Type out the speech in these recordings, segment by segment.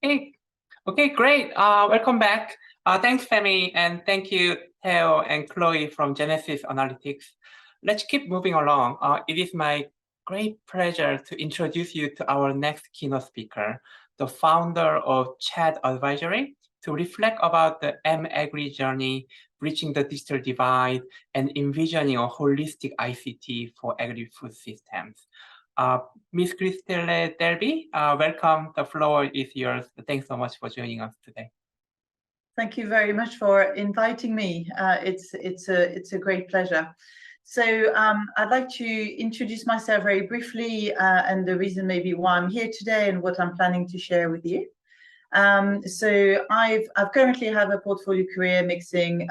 Okay, okay, great. Welcome back. Thanks, Femi, and thank you, Theo and Chloe from Genesis Analytics. Let's keep moving along. It is my great pleasure to introduce you to our next keynote speaker, the founder of Chat Advisory, to reflect about the M-Agri journey, bridging the digital divide, and envisioning a holistic ICT for agri-food systems. Ms. Christelle Derby, welcome. The floor is yours. Thanks so much for joining us today. Thank you very much for inviting me. It's a great pleasure. So I'd like to introduce myself very briefly and the reason maybe why I'm here today and what I'm planning to share with you. So I've currently have a portfolio career mixing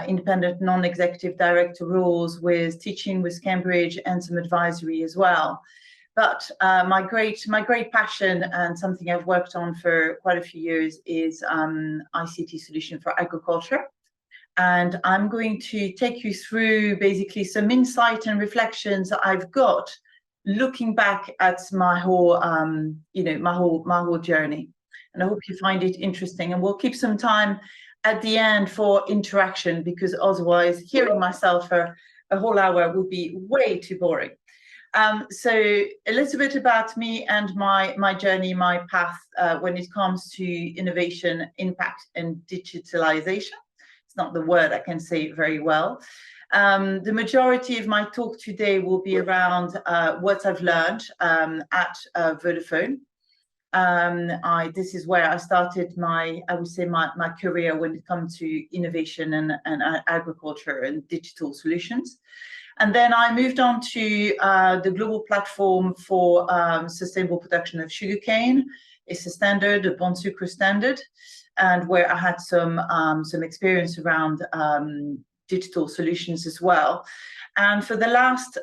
independent non-executive director roles with teaching with Cambridge and some advisory as well. But my great passion and something I've worked on for quite a few years is ICT solution for agriculture. And I'm going to take you through basically some insight and reflections that I've got looking back at my whole, my whole journey. And I hope you find it interesting. And we'll keep some time at the end for interaction, because otherwise hearing myself for a whole hour would be way too boring. So a little bit about me and my journey, my path when it comes to innovation, impact, and digitalization. It's not the word I can say very well. The majority of my talk today will be around what I've learned at Vodafone. This is where I started my career when it comes to innovation and agriculture and digital solutions. And then I moved on to the global platform for sustainable production of sugarcane. It's a standard, a Bon Sucre standard, and where I had some experience around digital solutions as well. And for the last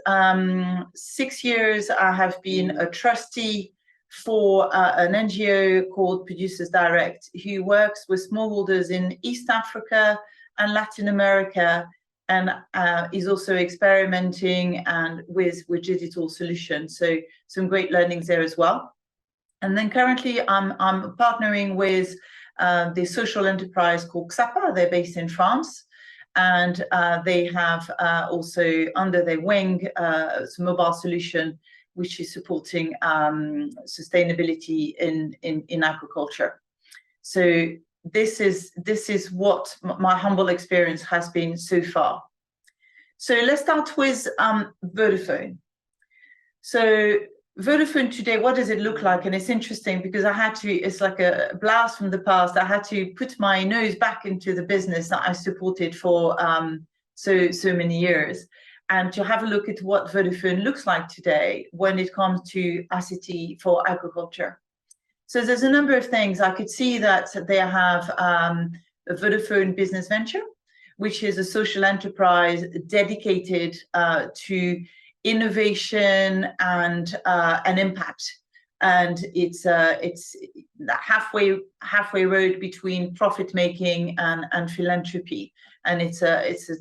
6 years, I have been a trustee for an NGO called Producers Direct, who works with smallholders in East Africa and Latin America, and is also experimenting and with digital solutions. So some great learnings there as well. And then currently I'm partnering with the social enterprise called XAPA. They're based in France. And they have also under their wing some mobile solution which is supporting sustainability in agriculture. So this is what my humble experience has been so far. So let's start with Vodafone. So Vodafone today, what does it look like? And it's interesting because it's like a blast from the past. I had to put my nose back into the business that I supported for so many years, and to have a look at what Vodafone looks like today when it comes to ICT for agriculture. So there's a number of things. I could see that they have a Vodafone Business Venture, which is a social enterprise dedicated to innovation and impact. And it's halfway road between profit making and philanthropy. And it's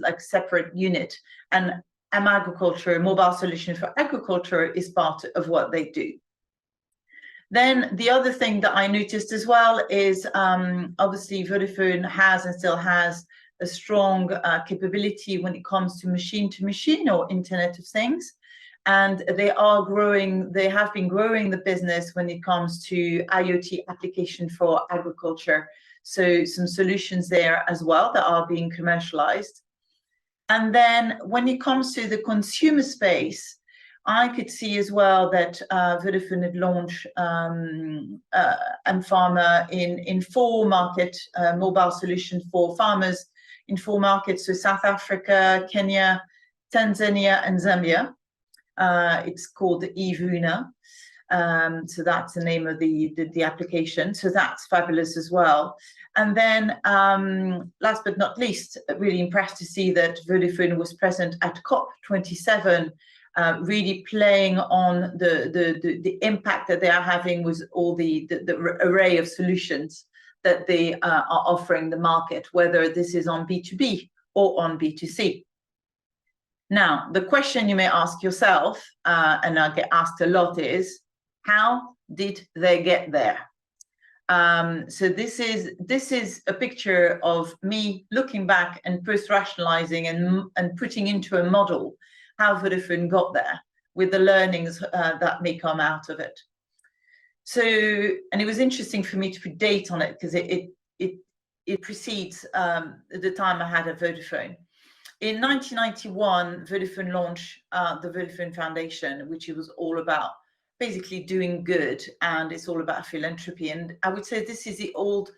like separate unit. And agriculture, mobile solution for agriculture, is part of what they do. Then the other thing that I noticed as well is obviously Vodafone has and still has a strong capability when it comes to machine or Internet of Things. And they have been growing the business when it comes to IoT application for agriculture. So some solutions there as well that are being commercialized. And then when it comes to the consumer space, I could see as well that Vodafone had launched M-Farmer in 4 markets, mobile solution for farmers in 4 markets, so South Africa, Kenya, Tanzania, and Zambia. It's called eVuna. So that's the name of the application. So that's fabulous as well. And then last but not least, really impressed to see that Vodafone was present at COP27, really playing on the impact that they are having with all the array of solutions that they are offering the market, whether this is on B2B or on B2C. Now, the question you may ask yourself, and I get asked a lot, is how did they get there? So this is a picture of me looking back and post-rationalizing and putting into a model how Vodafone got there with the learnings that may come out of it. So, and it was interesting for me to put date on it because it precedes the time I had at Vodafone. In 1991, Vodafone launched the Vodafone Foundation, which it was all about basically doing good, and it's all about philanthropy. And I would say this is the old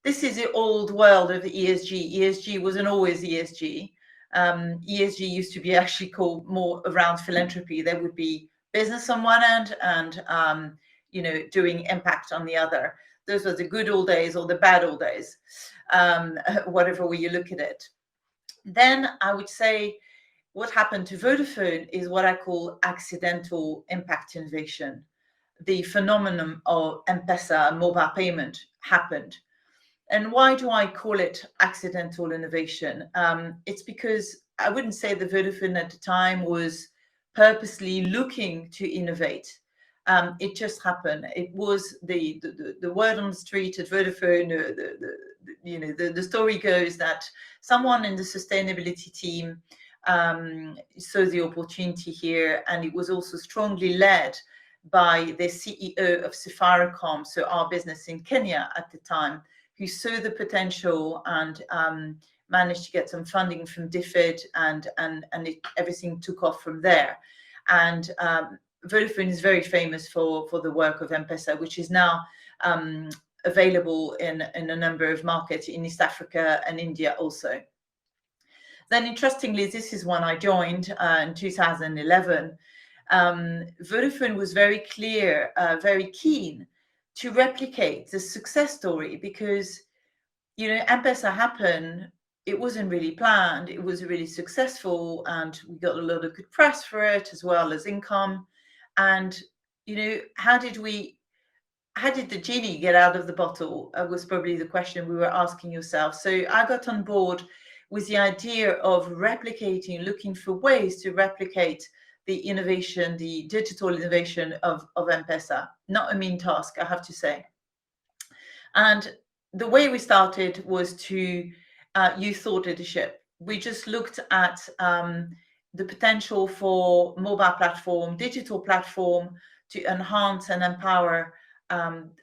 world of ESG. ESG wasn't always ESG. ESG used to be actually called more around philanthropy. There would be business on one end and doing impact on the other. Those were the good old days or the bad old days, whatever way you look at it. Then I would say what happened to Vodafone is what I call accidental impact innovation. The phenomenon of M-Pesa, mobile payment, happened. And why do I call it accidental innovation? It's because I wouldn't say that Vodafone at the time was purposely looking to innovate. It just happened. It was the word on the street at Vodafone. The story goes that someone in the sustainability team saw the opportunity here, and it was also strongly led by the CEO of Safaricom, so our business in Kenya at the time, who saw the potential and managed to get some funding from DFID, and everything took off from there. And Vodafone is very famous for the work of M-Pesa, which is now available in a number of markets in East Africa and India also. Then interestingly, this is when I joined in 2011. Vodafone was very clear, very keen to replicate the success story because, M-Pesa happened. It wasn't really planned. It was really successful, and we got a lot of good press for it as well as income. And how did the genie get out of the bottle? Was probably the question we were asking yourself. So I got on board with the idea of replicating, looking for ways to replicate the innovation, the digital innovation of M-Pesa. Not a mean task, I have to say. And the way we started was to use thought leadership. We just looked at the potential for mobile platform, digital platform to enhance and empower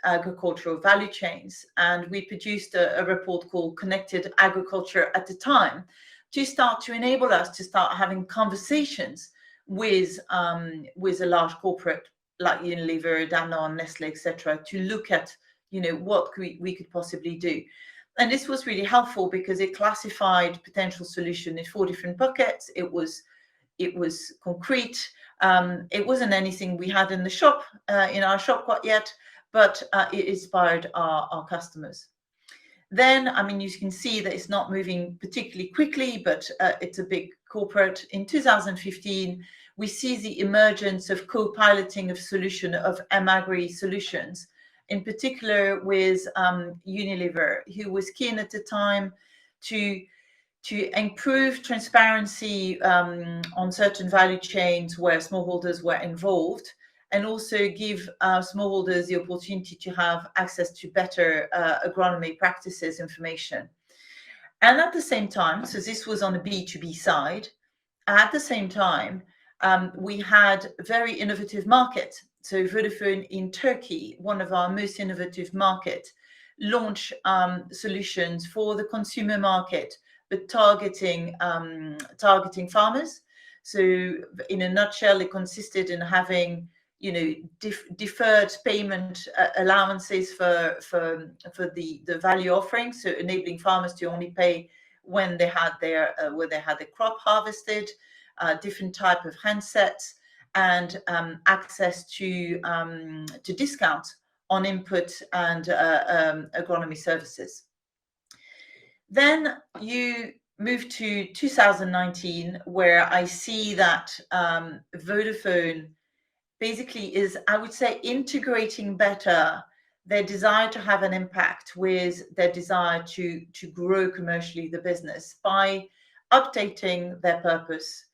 agricultural value chains. And we produced a report called Connected Agriculture at the time to start to enable us to start having conversations with a large corporate like Unilever, Danone, Nestle, etc., to look at what we could possibly do. And this was really helpful because it classified potential solution in 4 different buckets. It was concrete. It wasn't anything we had in the shop, in our shop quite yet, but it inspired our customers. Then, you can see that it's not moving particularly quickly, but it's a big corporate. In 2015, we see the emergence of co-piloting of solution of M-Agri solutions, in particular with Unilever, who was keen at the time to improve transparency on certain value chains where smallholders were involved, and also give smallholders the opportunity to have access to better agronomy practices information. And at the same time, so this was on the B2B side, at the same time, we had very innovative markets. So Vodafone in Turkey, one of our most innovative markets, launched solutions for the consumer market, but targeting farmers. So in a nutshell, it consisted in having deferred payment allowances for the value offering, so enabling farmers to only pay when they had their crop harvested, different type of handsets, and access to discounts on input and agronomy services. Then you move to 2019, where I see that Vodafone basically is, I would say, integrating better their desire to have an impact with their desire to grow commercially the business by updating their purpose,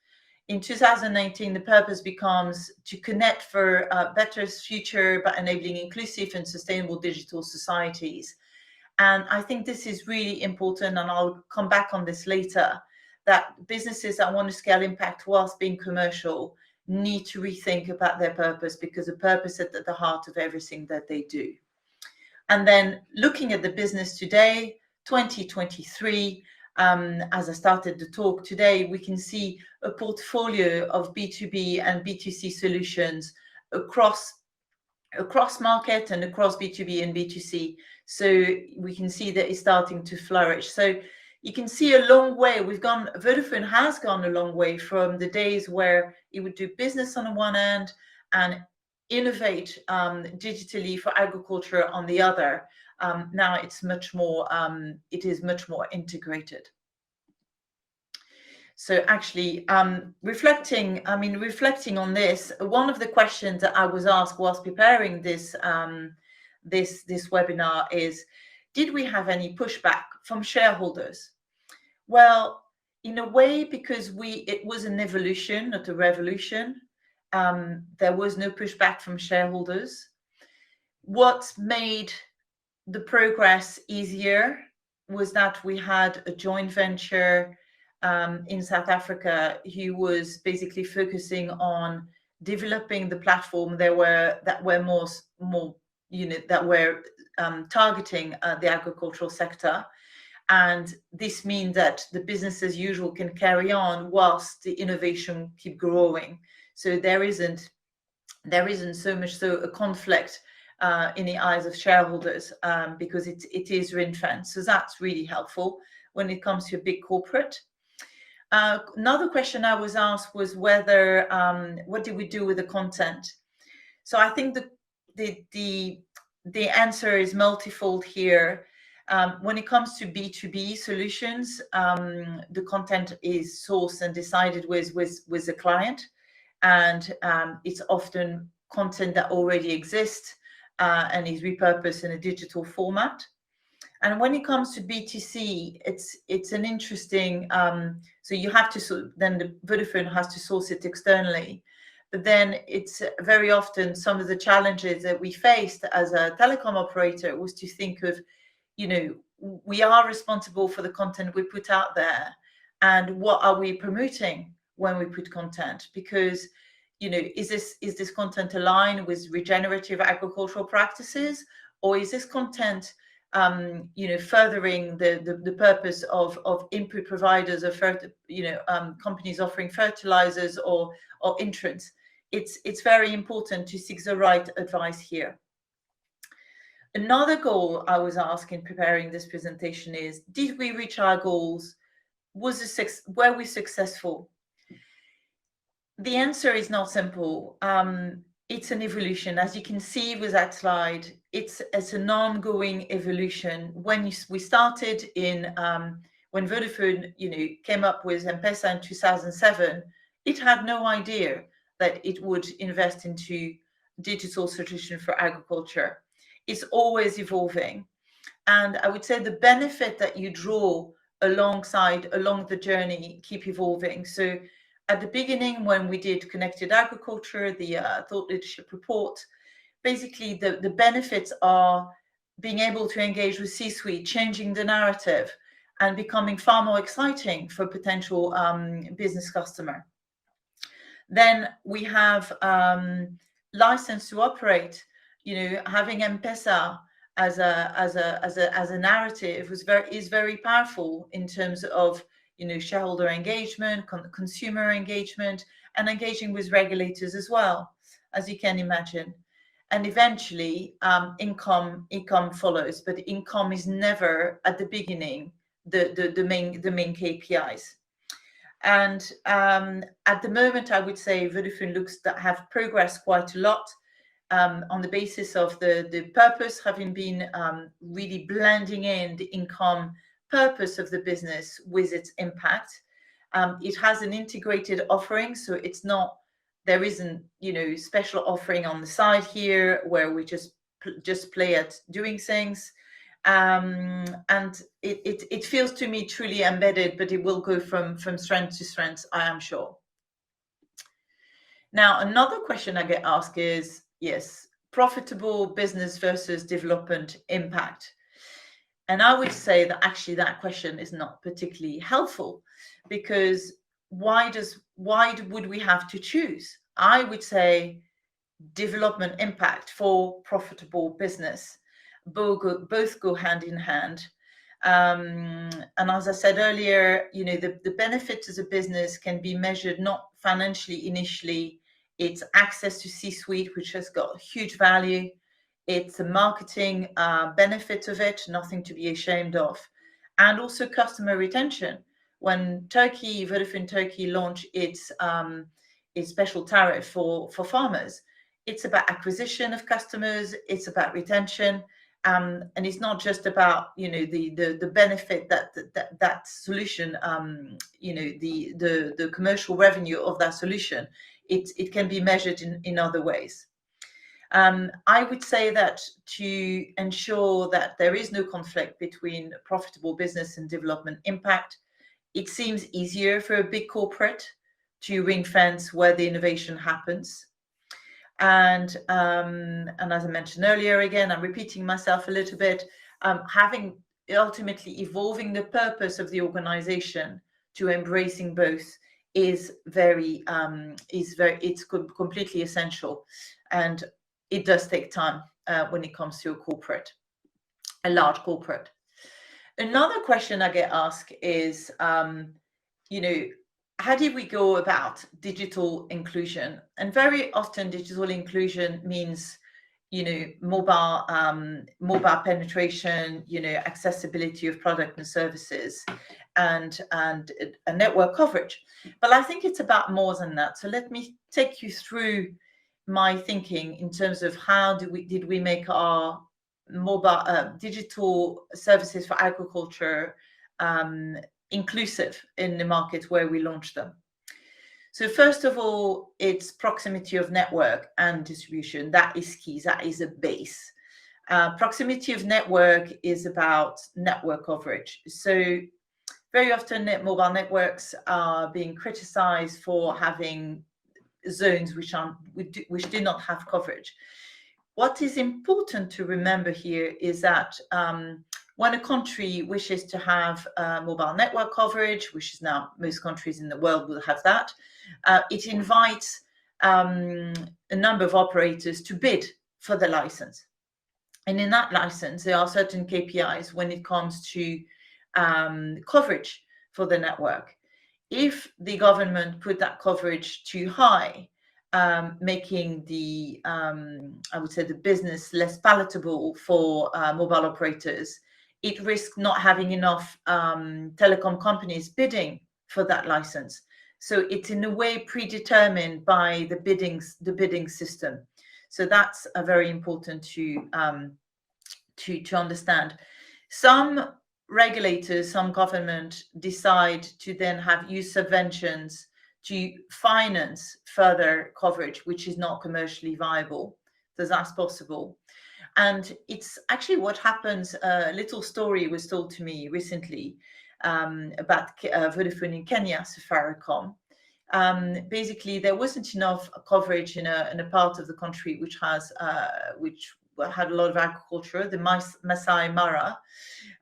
In 2019, the purpose becomes to connect for a better future by enabling inclusive and sustainable digital societies. And I think this is really important, and I'll come back on this later, that businesses that want to scale impact whilst being commercial need to rethink about their purpose, because the purpose is at the heart of everything that they do. And then looking at the business today, 2023, as I started the talk today, we can see a portfolio of B2B and B2C solutions across market and across B2B and B2C. So we can see that it's starting to flourish. So you can see a long way. Vodafone has gone a long way from the days where it would do business on the one end and innovate digitally for agriculture on the other. Now it's much more, it is much more integrated. So actually, reflecting on this, one of the questions that I was asked whilst preparing this this webinar is, did we have any pushback from shareholders? Well, in a way, because it was an evolution, not a revolution. There was no pushback from shareholders. What made the progress easier was that we had a joint venture in South Africa who was basically focusing on developing the platform that were more targeting the agricultural sector. And this means that the business as usual can carry on whilst the innovation keep growing. So there isn't so much so a conflict in the eyes of shareholders, because it is ring-fenced. So that's really helpful when it comes to a big corporate. Another question I was asked was whether what did we do with the content? So I think the answer is multifold here. When it comes to B2B solutions, the content is sourced and decided with the client, and it's often content that already exists and is repurposed in a digital format. And when it comes to B2C, it's an interesting. So you have to then the Vodafone has to source it externally, but then it's very often some of the challenges that we faced as a telecom operator was to think of, we are responsible for the content we put out there, and what are we promoting when we put content? Because is this content aligned with regenerative agricultural practices, or is this content furthering the purpose of input providers, of companies offering fertilizers or intrants? It's very important to seek the right advice here. Another goal I was asked in preparing this presentation is, did we reach our goals? Were we successful? The answer is not simple. It's an evolution. As you can see with that slide, it's an ongoing evolution. When we started when Vodafone came up with M-Pesa in 2007, it had no idea that it would invest into digital solution for agriculture. It's always evolving. And I would say the benefit that you draw along the journey keep evolving. So at the beginning, when we did Connected Agriculture, the Thought Leadership Report, basically the benefits are being able to engage with C-suite, changing the narrative, and becoming far more exciting for potential business customer. Then we have license to operate. Having M-Pesa as a narrative is very powerful in terms of shareholder engagement, consumer engagement, and engaging with regulators as well, as you can imagine. And eventually, income follows, but income is never at the beginning the main KPIs. And at the moment, I would say Vodafone looks to have progressed quite a lot on the basis of the purpose having been really blending in the income purpose of the business with its impact. It has an integrated offering, so there isn't special offering on the side here where we just play at doing things, and it feels to me truly embedded, but it will go from strength to strength, I am sure. Now, another question I get asked is, yes, profitable business versus development impact. And I would say that actually that question is not particularly helpful, because why would we have to choose? I would say development impact for profitable business. Both go hand in hand. And as I said earlier, the benefit as a business can be measured not financially initially. It's access to C-suite, which has got huge value. It's a marketing benefit of it, nothing to be ashamed of. And also customer retention. When Vodafone Turkey launched its special tariff for farmers, it's about acquisition of customers, it's about retention, and it's not just about the benefit that solution, the commercial revenue of that solution. It can be measured in other ways. I would say that to ensure that there is no conflict between profitable business and development impact, it seems easier for a big corporate to ring fence where the innovation happens. And as I mentioned earlier, again, I'm repeating myself a little bit, having ultimately evolving the purpose of the organization to embracing both is it's completely essential. And it does take time when it comes to a large corporate. Another question I get asked is, how did we go about digital inclusion? And very often digital inclusion means, mobile penetration, accessibility of product and services, and a network coverage. But I think it's about more than that. So let me take you through my thinking in terms of how did we make our mobile digital services for agriculture inclusive in the market where we launched them. So first of all, it's proximity of network and distribution. That is key. That is a base. Proximity of network is about network coverage. So very often mobile networks are being criticized for having zones which do not have coverage. What is important to remember here is that when a country wishes to have mobile network coverage, which is now most countries in the world will have that, it invites a number of operators to bid for the license. And in that license, there are certain KPIs when it comes to coverage for the network. If the government put that coverage too high, making the, I would say, the business less palatable for mobile operators, it risks not having enough telecom companies bidding for that license. So it's in a way predetermined by the bidding system. So that's very important to understand. Some regulators, some government decide to then use subventions to finance further coverage, which is not commercially viable. So that's possible. And it's actually what happens. A little story was told to me recently about Vodafone in Kenya, Safaricom. Basically, there wasn't enough coverage in a part of the country which had a lot of agriculture, the Masai Mara,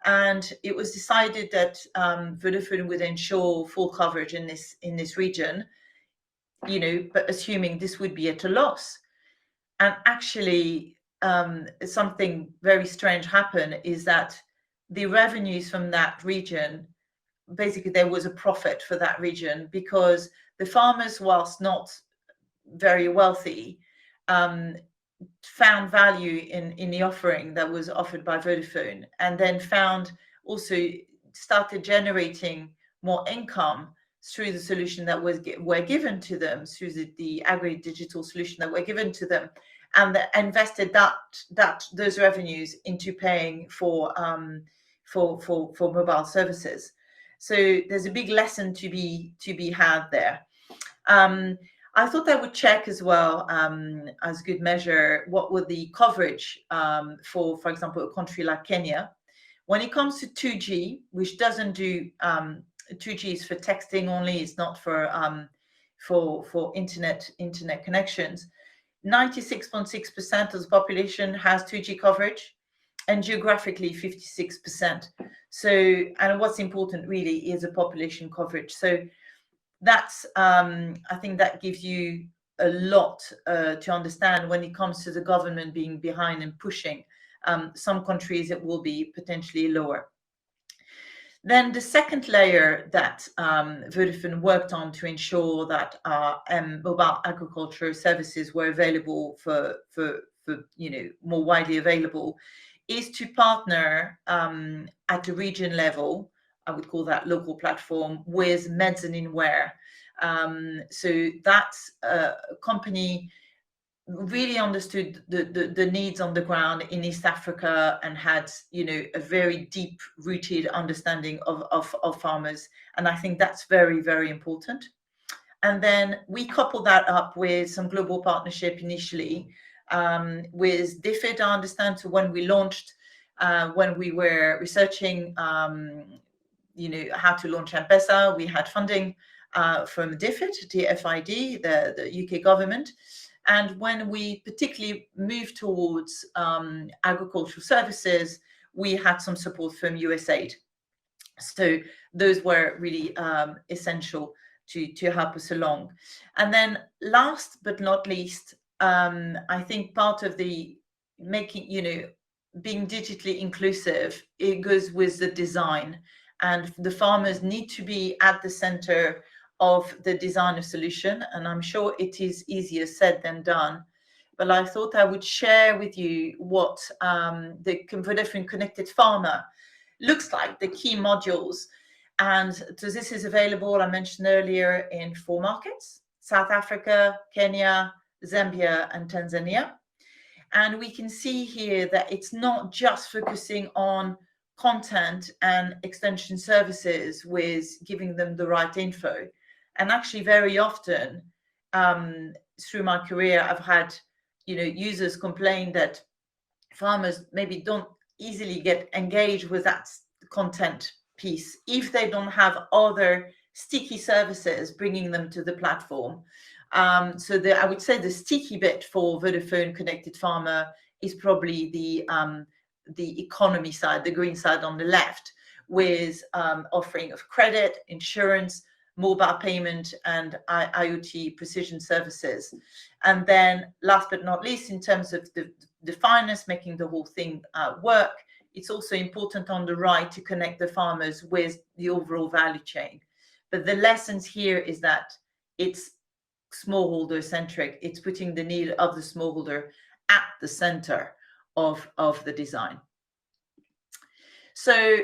and it was decided that Vodafone would ensure full coverage in this region, but assuming this would be at a loss. And actually, something very strange happened is that the revenues from that region, basically there was a profit for that region because the farmers, whilst not very wealthy, found value in the offering that was offered by Vodafone, and then started generating more income through the solution that were given to them, through the agri-digital solution that were given to them, and invested those revenues into paying for mobile services. So there's a big lesson to be had there. I thought I would check as well, as good measure, what would the coverage for example, a country like Kenya. When it comes to 2G, which doesn't do 2G is for texting only, it's not for for internet connections. 96.6% of the population has 2G coverage, and geographically 56%. So, and what's important really is the population coverage. So that's, I think that gives you a lot to understand when it comes to the government being behind and pushing. Some countries it will be potentially lower. Then the second layer that Vodafone worked on to ensure that mobile agriculture services were available for more widely available is to partner at the region level. I would call that local platform with Mezzanine-ware. So that's a company really understood the needs on the ground in East Africa and had a very deep rooted understanding of farmers, and I think that's very, very important. And then we couple that up with some global partnership initially with DFID, I understand. So when we launched, when we were researching how to launch M-Pesa, we had funding from DFID, the UK government. And when we particularly moved towards agricultural services, we had some support from USAID. So those were really essential to help us along. And then last but not least, I think part of the making, being digitally inclusive, it goes with the design. And the farmers need to be at the center of the design of solution, and I'm sure it is easier said than done. But I thought I would share with you what the Vodafone Connected Farmer looks like, the key modules. And so this is available, I mentioned earlier, in 4 markets: South Africa, Kenya, Zambia, and Tanzania. And we can see here that it's not just focusing on content and extension services with giving them the right info. And actually, very often through my career, I've had users complain that farmers maybe don't easily get engaged with that content piece if they don't have other sticky services bringing them to the platform. So I would say the sticky bit for Vodafone Connected Farmer is probably the economy side, the green side on the left, with offering of credit, insurance, mobile payment, and IoT precision services. And then last but not least, in terms of the finance, making the whole thing work, it's also important on the right to connect the farmers with the overall value chain. But the lessons here is that it's smallholder centric. It's putting the need of the smallholder at the center of the design. So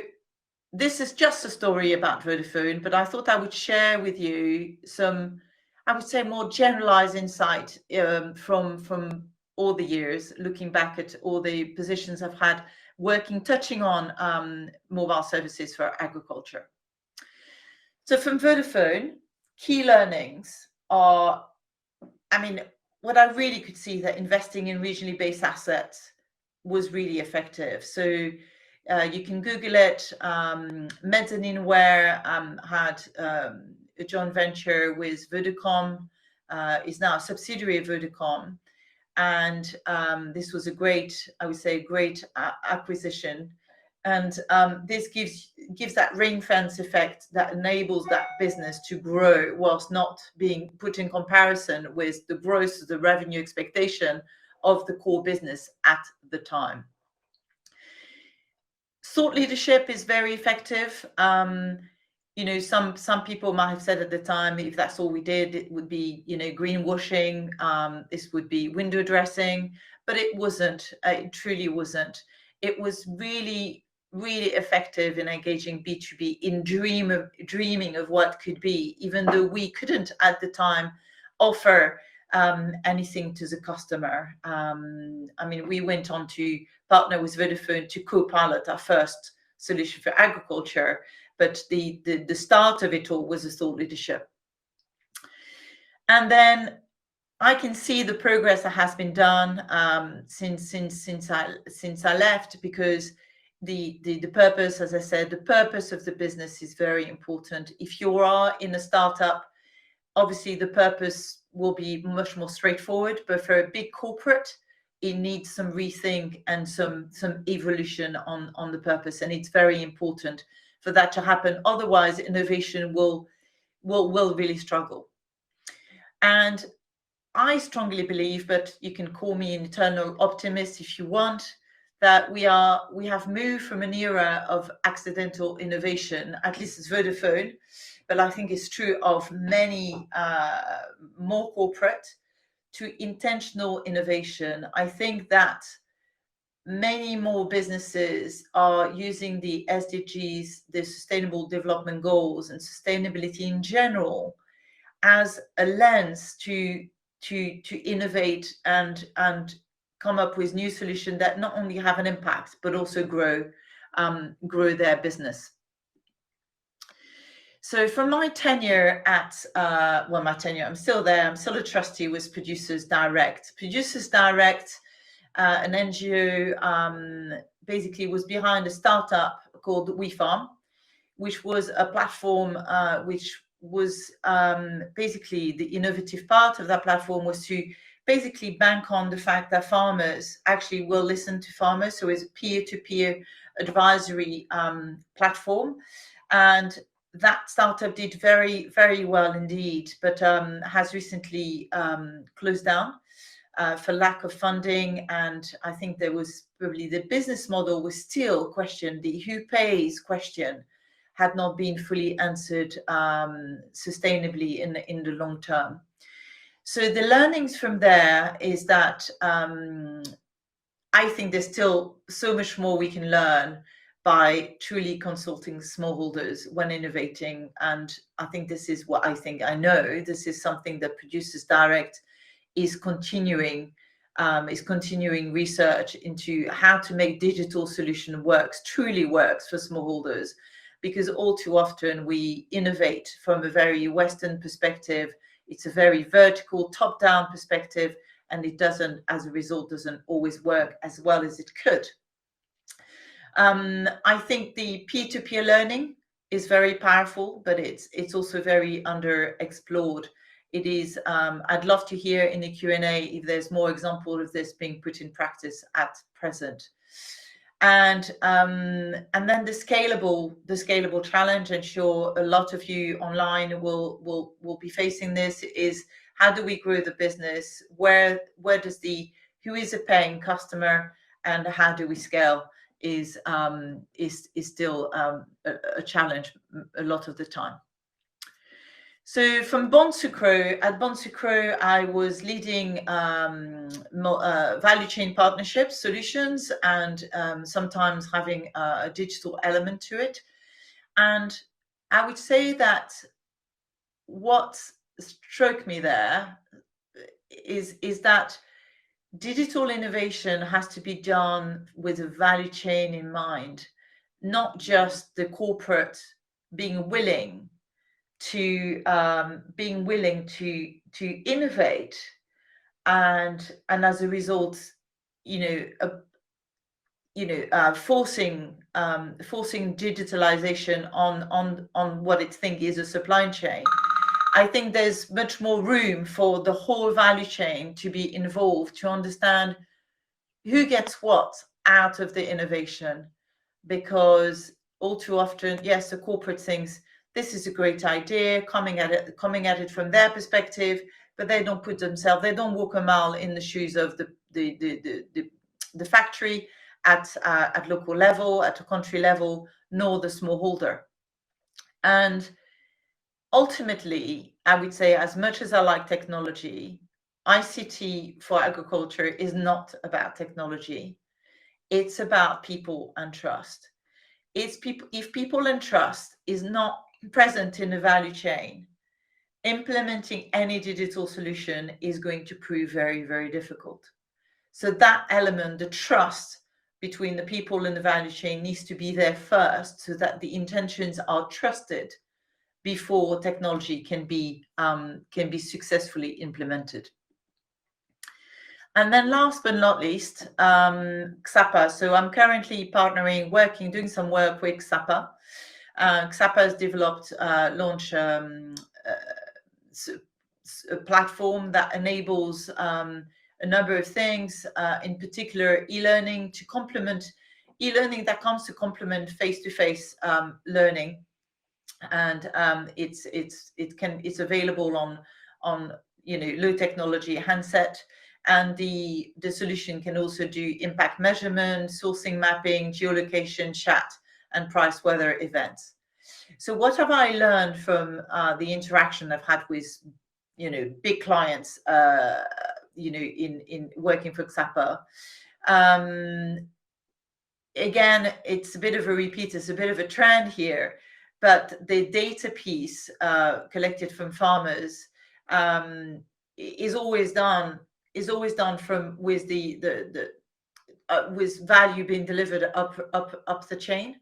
this is just a story about Vodafone, but I thought I would share with you some, I would say, more generalized insight from all the years, looking back at all the positions I've had touching on mobile services for agriculture. So from Vodafone, key learnings are, what I really could see that investing in regionally based assets was really effective. So you can Google it. Mezzanine-ware had a joint venture with Vodacom, is now a subsidiary of Vodacom. And this was a great, I would say, great acquisition. And this gives that ring fence effect that enables that business to grow whilst not being put in comparison with the growth of the revenue expectation of the core business at the time. Thought leadership is very effective. Some people might have said at the time, if that's all we did, it would be, greenwashing. This would be window dressing, but it wasn't. It truly wasn't. It was really, really effective in engaging B2B in dreaming of what could be, even though we couldn't at the time offer anything to the customer. We went on to partner with Vodafone to co-pilot our first solution for agriculture, but the start of it all was a thought leadership. And then I can see the progress that has been done since I left, because the purpose, as I said, the purpose of the business is very important. If you are in a startup, obviously the purpose will be much more straightforward, but for a big corporate, it needs some rethink and some evolution on the purpose, and it's very important for that to happen. Otherwise, innovation will really struggle. And I strongly believe, but you can call me an eternal optimist if you want, that we have moved from an era of accidental innovation, at least as Vodafone, but I think it's true of many more corporate, to intentional innovation. I think that many more businesses are using the SDGs, the Sustainable Development Goals, and sustainability in general as a lens to innovate and come up with new solutions that not only have an impact but also grow their business. So from my tenure at, I'm still there. I'm still a trustee with Producers Direct. Producers Direct, an NGO, basically was behind a startup called WeFarm, which was a platform which was basically the innovative part of that platform was to basically bank on the fact that farmers actually will listen to farmers. So it's a peer-to-peer advisory platform. And that startup did very, very well indeed, but has recently closed down for lack of funding. And I think there was probably the business model was still questioned. The who pays question had not been fully answered sustainably in the long term. So the learnings from there is that I think there's still so much more we can learn by truly consulting smallholders when innovating. And I think this is what I know this is something that Producers Direct is continuing research into how to make digital solution truly works for smallholders, because all too often we innovate from a very Western perspective. It's a very vertical, top-down perspective, and it doesn't, as a result, doesn't always work as well as it could. I think the peer-to-peer learning is very powerful, but it's also very underexplored. It is. I'd love to hear in the Q&A if there's more examples of this being put in practice at present. And then the scalable challenge, I'm sure a lot of you online will be facing this, is how do we grow the business? Who is a paying customer, and how do we scale is still a challenge a lot of the time. So from Bon Sucre, at Bon Sucre, I was leading value chain partnerships, solutions, and sometimes having a digital element to it. And I would say that what struck me there is that digital innovation has to be done with a value chain in mind, not just the corporate being willing to innovate, and as a result, forcing digitalization on what it thinks is a supply chain. I think there's much more room for the whole value chain to be involved, to understand who gets what out of the innovation, because all too often, yes, the corporate thinks this is a great idea, coming at it from their perspective, but they don't walk a mile in the shoes of the factory at local level, at a country level, nor the smallholder. And ultimately, I would say, as much as I like technology, ICT for agriculture is not about technology. It's about people and trust. If people and trust is not present in the value chain, implementing any digital solution is going to prove very, very difficult. So that element, the trust between the people in the value chain, needs to be there first, so that the intentions are trusted before technology can be successfully implemented. And then last but not least, XAPA. So I'm currently doing some work with XAPA. XAPA has launched a platform that enables a number of things, in particular e-learning to complement e-learning that comes to complement face-to-face learning, and it's available on low technology handset, and the solution can also do impact measurement, sourcing mapping, geolocation, chat, and price weather events. So what have I learned from the interaction I've had with big clients in working for XAPA? Again, it's a bit of a repeat, it's a bit of a trend here, but the data piece collected from farmers is always done from with with value being delivered up the chain.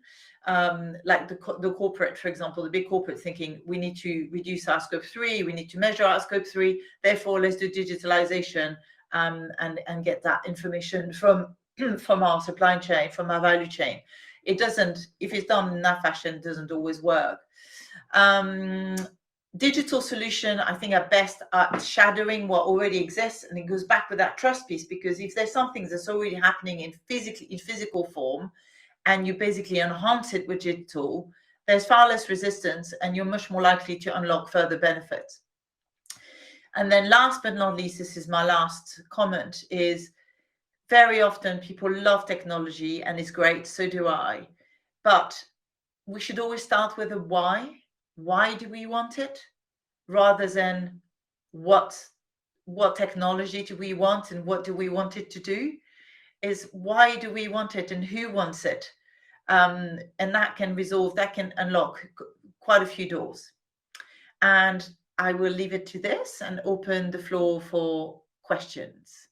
Like the corporate, for example, the big corporate thinking, we need to reduce our scope 3, we need to measure our scope 3, therefore let's do digitalization and get that information from our supply chain, from our value chain. It doesn't, if it's done in that fashion, it doesn't always work. Digital solution, I think, at best are shadowing what already exists, and it goes back with that trust piece, because if there's something that's already happening in physical form, and you basically enhance it with digital, there's far less resistance, and you're much more likely to unlock further benefits. And then last but not least, this is my last comment, is very often people love technology and it's great, so do I, but we should always start with a why. Why do we want it, rather than what technology do we want and what do we want it to do? Is why do we want it and who wants it? And that can unlock quite a few doors. And I will leave it to this and open the floor for questions.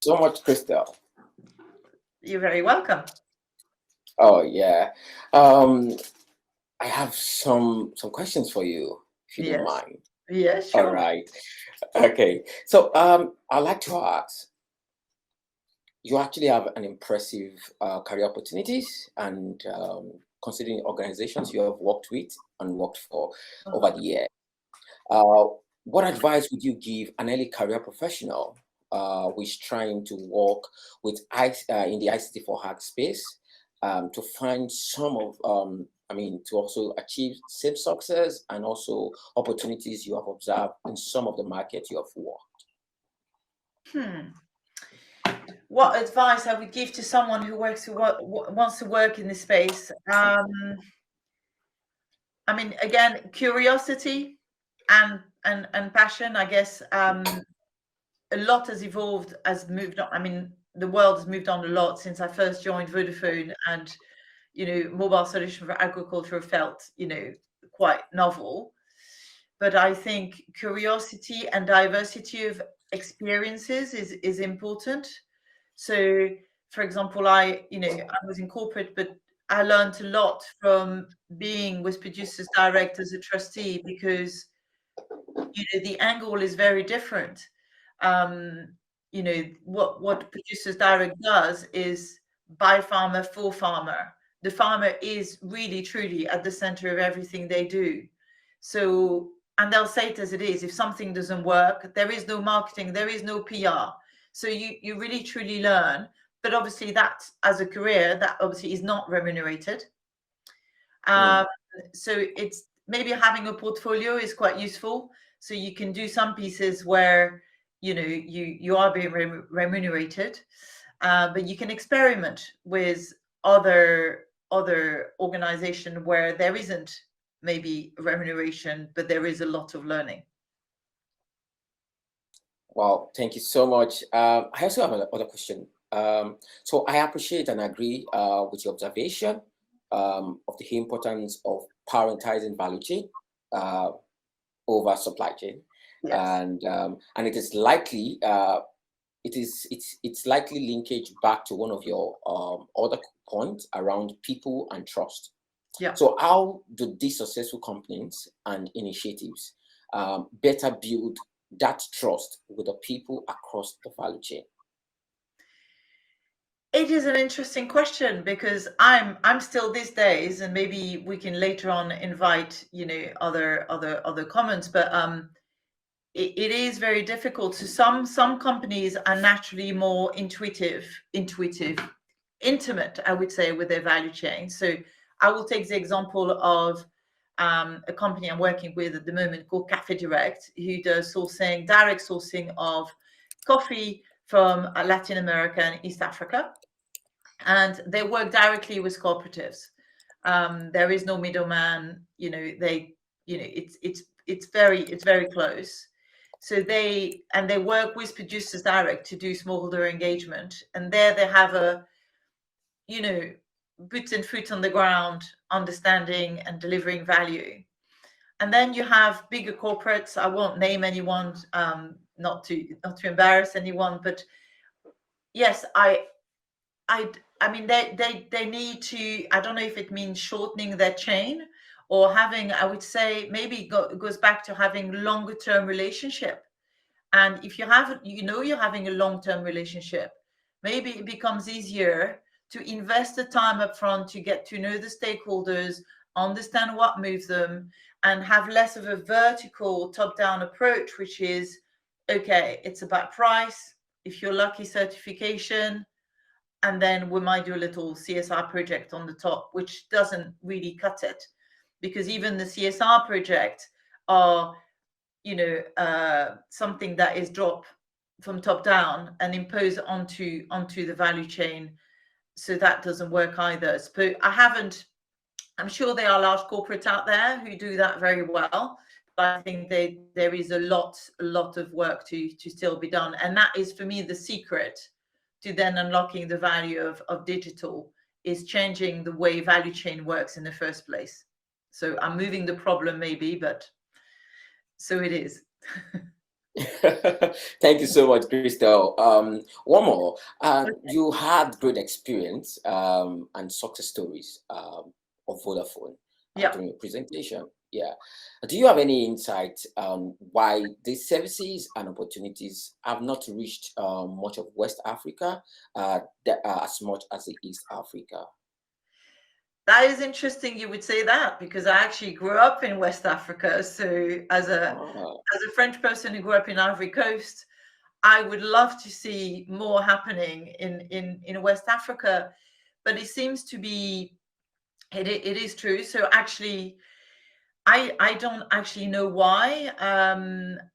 So much, Crystal. You're very welcome. Oh yeah. I have some questions for you, if you don't mind. Yes, sure. All right. Okay. So I'd like to ask, you actually have an impressive career opportunities, and considering organizations you have worked with and worked for over the year. What advice would you give an early career professional who's trying to work with in the ICTforAg space to find some of, to also achieve same success and also opportunities you have observed in some of the markets you have worked? What advice I would give to someone who wants to work in this space? Again, curiosity and passion. I guess a lot has evolved, has moved on. The world has moved on a lot since I first joined Vodafone, and mobile solution for agriculture felt quite novel. But I think curiosity and diversity of experiences is important. So, for example, I was in corporate, but I learned a lot from being with Producers Direct as a trustee, because the angle is very different. What Producers Direct does is by farmer for farmer. The farmer is really truly at the center of everything they do. So, and they'll say it as it is. If something doesn't work, there is no marketing, there is no PR. So you really truly learn. But obviously that, as a career, that obviously is not remunerated. So it's maybe having a portfolio is quite useful. So you can do some pieces where you are being remunerated, but you can experiment with other organization where there isn't maybe remuneration, but there is a lot of learning. Well, thank you so much. I also have another question. So I appreciate and agree with your observation of the importance of prioritizing value chain over supply chain. Yes. And it is likely it's likely linkage back to one of your other points around people and trust. Yeah. So how do these successful companies and initiatives better build that trust with the people across the value chain? It is an interesting question, because I'm still these days, and maybe we can later on invite, you know, other comments, but it is very difficult. So some companies are naturally more intuitive, intimate, I would say, with their value chain. So I will take the example of a company I'm working with at the moment called Cafe Direct, who does direct sourcing of coffee from Latin America and East Africa. And they work directly with cooperatives. There is no middleman. You know, it's very close. So they work with producers direct to do smallholder engagement, and there they have a, you know, boots and foot on the ground, understanding and delivering value. And then you have bigger corporates. I won't name anyone, not to embarrass anyone, but yes, I mean, they need to, I don't know if it means shortening their chain or having, I would say, maybe it goes back to having longer term relationship. And if you have, you know, you're having a long-term relationship, maybe it becomes easier to invest the time up front to get to know the stakeholders, understand what moves them, and have less of a vertical top-down approach, which is, okay, it's about price, if you're lucky, certification, and then we might do a little CSR project on the top, which doesn't really cut it, because even the CSR projects are, you know, something that is dropped from top down and imposed onto the value chain. So that doesn't work either. So I'm sure there are large corporates out there who do that very well, but I think there is a lot of work to still be done. And that is, for me, the secret to then unlocking the value of digital, is changing the way value chain works in the first place. So I'm moving the problem maybe, but so it is. Thank you so much, Crystal. One more. You had great experience and success stories of Vodafone during your presentation. Yeah. Do you have any insight on why these services and opportunities have not reached much of West Africa as much as the East Africa? That is interesting you would say that, because I actually grew up in West Africa. So as a French person who grew up in Ivory Coast, I would love to see more happening in West Africa. But it seems to be, it is true. So actually, I don't actually know why.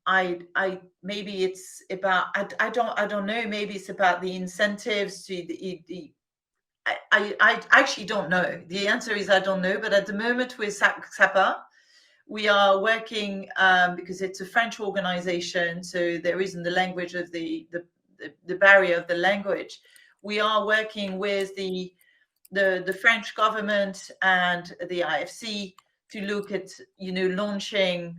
I maybe it's about, I don't know, maybe it's about the incentives to the I actually don't know. The answer is I don't know. But at the moment with SAPA, we are working, because it's a French organization, so there isn't the language of the barrier of the language. We are working with the French government and the IFC to look at, you know, launching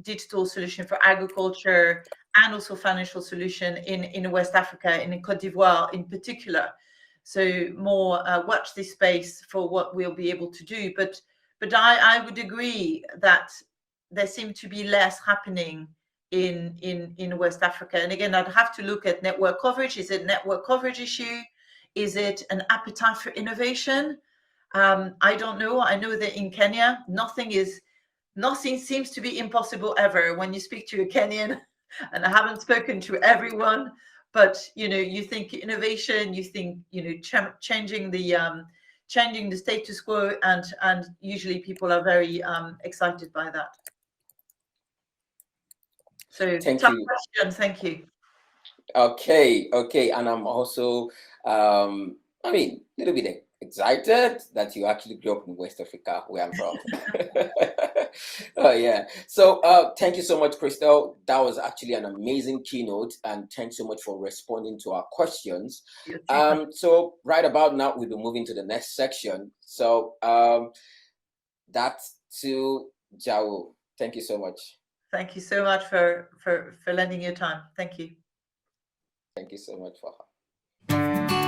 digital solution for agriculture and also financial solution in West Africa and in Cote d'Ivoire in particular. So more watch this space for what we'll be able to do. But I would agree that there seemed to be less happening in West Africa. And again, I'd have to look at network coverage. Is it a network coverage issue? Is it an appetite for innovation? I don't know. I know that in Kenya, nothing seems to be impossible ever when you speak to a Kenyan. And I haven't spoken to everyone, but you know, you think innovation, you think, you know, changing the status quo, and usually people are very excited by that. So Thank tough you. question. Thank you. Okay, and I'm also, I mean, a little bit excited that you actually grew up in West Africa, where I'm from. Oh yeah. So thank you so much, Crystal. That was actually an amazing keynote, and thanks so much for responding to our questions. So right about now, we'll be moving to the next section. So that's to Jao. Thank you so much. Thank you so much for lending your time. Thank you. Thank you so much for her.